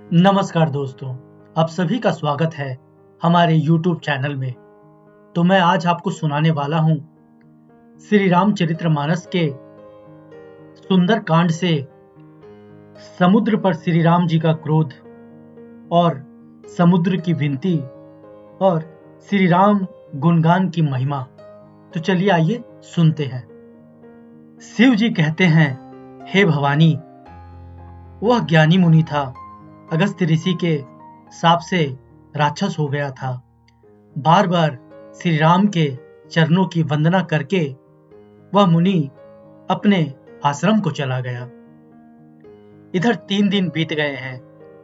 नमस्कार दोस्तों, आप सभी का स्वागत है हमारे YouTube चैनल में। तो मैं आज आपको सुनाने वाला हूँ श्री रामचरितमानस के सुंदर कांड से समुद्र पर श्री राम जी का क्रोध और समुद्र की विनती और श्री राम गुणगान की महिमा। तो चलिए आइए सुनते हैं। शिव जी कहते हैं, हे भवानी, वह ज्ञानी मुनि था, अगस्त्य ऋषि के शाप से राक्षस हो गया था। बार बार श्री राम के चरणों की वंदना करके वह मुनि अपने आश्रम को चला गया। इधर 3 दिन बीत गए हैं,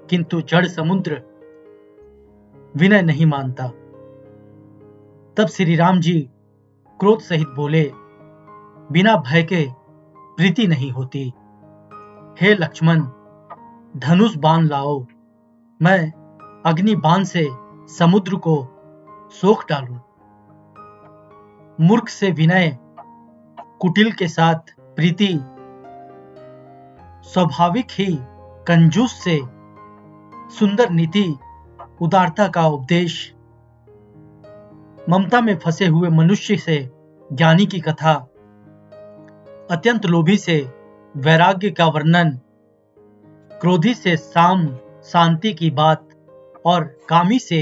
किंतु जड़ समुद्र विनय नहीं मानता। तब श्री राम जी क्रोध सहित बोले, बिना भय के प्रीति नहीं होती। हे लक्ष्मण, धनुष बाण लाओ, मैं अग्नि बाण से समुद्र को सोख डालूं। मूर्ख से विनय, कुटिल के साथ प्रीति, स्वाभाविक ही कंजूस से सुंदर नीति, उदारता का उपदेश, ममता में फंसे हुए मनुष्य से ज्ञानी की कथा, अत्यंत लोभी से वैराग्य का वर्णन, क्रोधी से साम शांति की बात और कामी से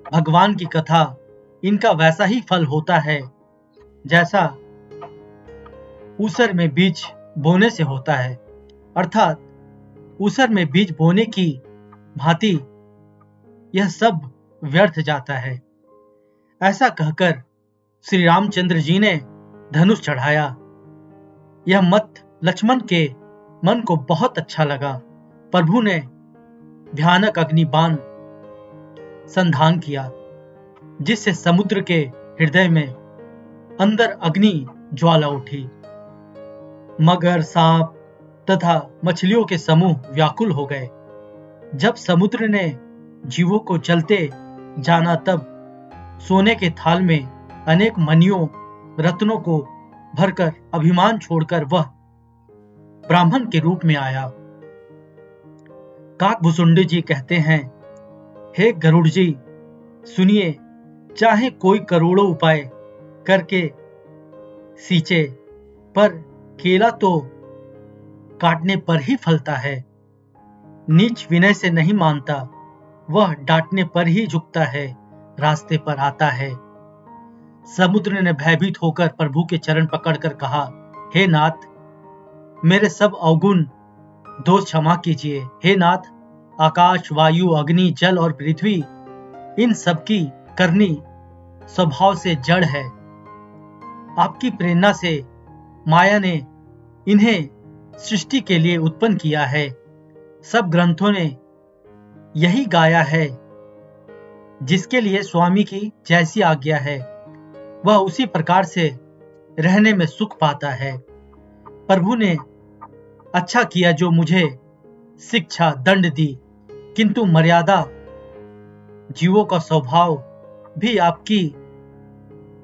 भगवान की कथा, इनका वैसा ही फल होता है जैसा ऊसर में बीज बोने से होता है, अर्थात ऊसर में बीज बोने की भांति यह सब व्यर्थ जाता है। ऐसा कहकर श्री रामचंद्र जी ने धनुष चढ़ाया। यह मत लक्ष्मण के मन को बहुत अच्छा लगा। प्रभु ने भयानक अग्निबाण संधान किया, जिससे समुद्र के हृदय में अंदर अग्नि ज्वाला उठी। मगर, सांप तथा मछलियों के समूह व्याकुल हो गए। जब समुद्र ने जीवों को जलते जाना, तब सोने के थाल में अनेक मणियों रत्नों को भरकर अभिमान छोड़कर वह ब्राह्मण के रूप में आया। काकभुसुंडी जी कहते हैं, हे गरुड़ जी, सुनिए, चाहे कोई करोड़ों उपाय करके सींचे, पर केला तो काटने पर ही फलता है। नीच विनय से नहीं मानता, वह डांटने पर ही झुकता है, रास्ते पर आता है। समुद्र ने भयभीत होकर प्रभु के चरण पकड़कर कहा, हे नाथ, मेरे सब अवगुण दोष क्षमा कीजिए। हे नाथ, आकाश, वायु, अग्नि, जल और पृथ्वी, इन सब की करनी स्वभाव से जड़ है। आपकी प्रेरणा से माया ने इन्हें सृष्टि के लिए उत्पन्न किया है। सब ग्रंथों ने यही गाया है। जिसके लिए स्वामी की जैसी आज्ञा है, वह उसी प्रकार से रहने में सुख पाता है। प्रभु ने अच्छा किया जो मुझे शिक्षा दंड दी, किंतु मर्यादा जीवों का स्वभाव भी आपकी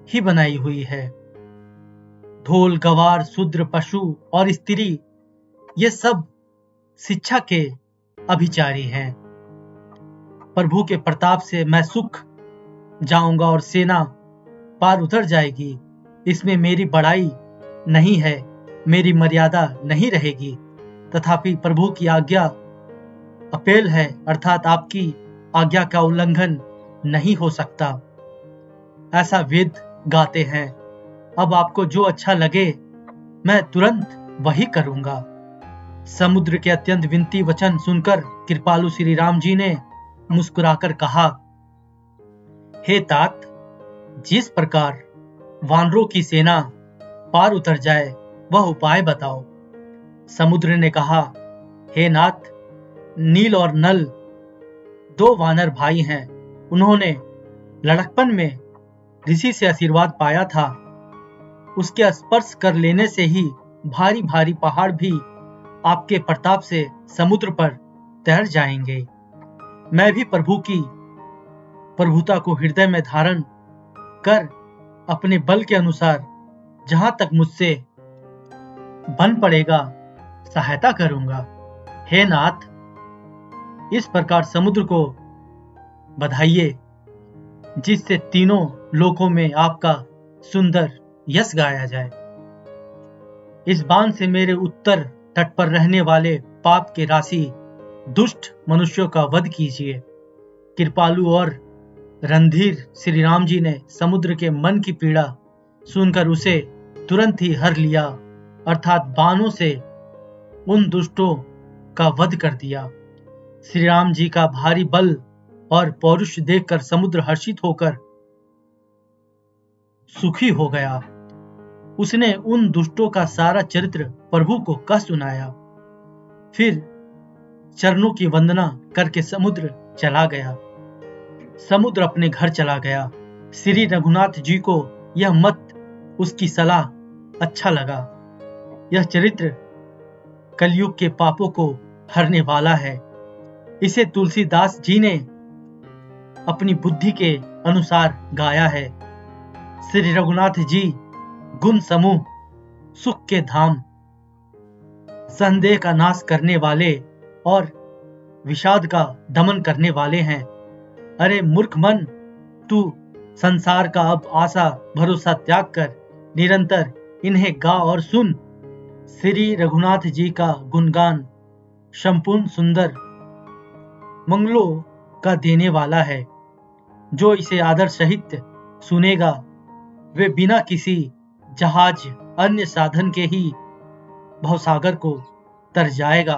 ही बनाई हुई है। ढोल, गवार, शूद्र, पशु और स्त्री, ये सब शिक्षा के अभिचारी हैं। प्रभु के प्रताप से मैं सुख जाऊंगा और सेना पार उतर जाएगी। इसमें मेरी बड़ाई नहीं है, मेरी मर्यादा नहीं रहेगी। तथापि प्रभु की आज्ञा अपेल है, अर्थात आपकी आज्ञा का उल्लंघन नहीं हो सकता। ऐसा वेद गाते हैं। अब आपको जो अच्छा लगे, मैं तुरंत वही करूंगा। समुद्र के अत्यंत विनती वचन सुनकर कृपालु श्री राम जी ने मुस्कुराकर कहा, हे तात, जिस प्रकार वानरों की सेना पार उतर जाए, वह उपाय बताओ। समुद्र ने कहा, हे नाथ, नील और नल 2 वानर भाई हैं। उन्होंने लड़कपन में ऋषि से आशीर्वाद पाया था। उसके स्पर्श कर लेने से ही भारी भारी पहाड़ भी आपके प्रताप से समुद्र पर तैर जाएंगे। मैं भी प्रभु की प्रभुता को हृदय में धारण कर अपने बल के अनुसार जहां तक मुझसे बन पड़ेगा सहायता करूंगा। हे नाथ, इस प्रकार समुद्र को बधाइए, जिससे तीनों लोकों में आपका सुंदर यश गाया जाए। इस बाण से मेरे उत्तर तट पर रहने वाले पाप के राशि दुष्ट मनुष्यों का वध कीजिए। कृपालु और रणधीर श्री राम जी ने समुद्र के मन की पीड़ा सुनकर उसे तुरंत ही हर लिया, अर्थात बाणों से उन दुष्टों का वध कर दिया। श्री राम जी का भारी बल और पौरुष देखकर समुद्र हर्षित होकर सुखी हो गया। उसने उन दुष्टों का सारा चरित्र प्रभु को कह सुनाया। फिर चरणों की वंदना करके समुद्र चला गया। समुद्र अपने घर चला गया। श्री रघुनाथ जी को यह मत उसकी सलाह अच्छा लगा। यह चरित्र कलयुग के पापों को हरने वाला है। इसे तुलसीदास जी ने अपनी बुद्धि के अनुसार गाया है। श्री रघुनाथ जी गुण समूह, सुख के धाम, संदेह का नाश करने वाले और विषाद का दमन करने वाले हैं। अरे मूर्ख मन, तू संसार का अब आशा भरोसा त्याग कर निरंतर इन्हें गा और सुन। श्री रघुनाथ जी का गुणगान संपूर्ण सुंदर मंगलों का देने वाला है। जो इसे आदर सहित सुनेगा वे बिना किसी जहाज अन्य साधन के ही भवसागर को तर जाएगा।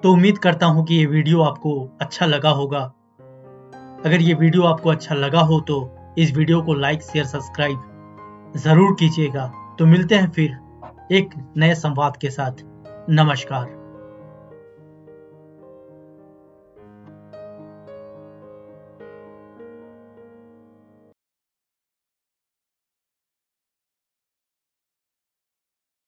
तो उम्मीद करता हूं कि ये वीडियो आपको अच्छा लगा होगा। अगर ये वीडियो आपको अच्छा लगा हो तो इस वीडियो को लाइक शेयर सब्सक्राइब जरूर कीजिएगा। तो मिलते हैं फिर एक नए संवाद के साथ। नमस्कार।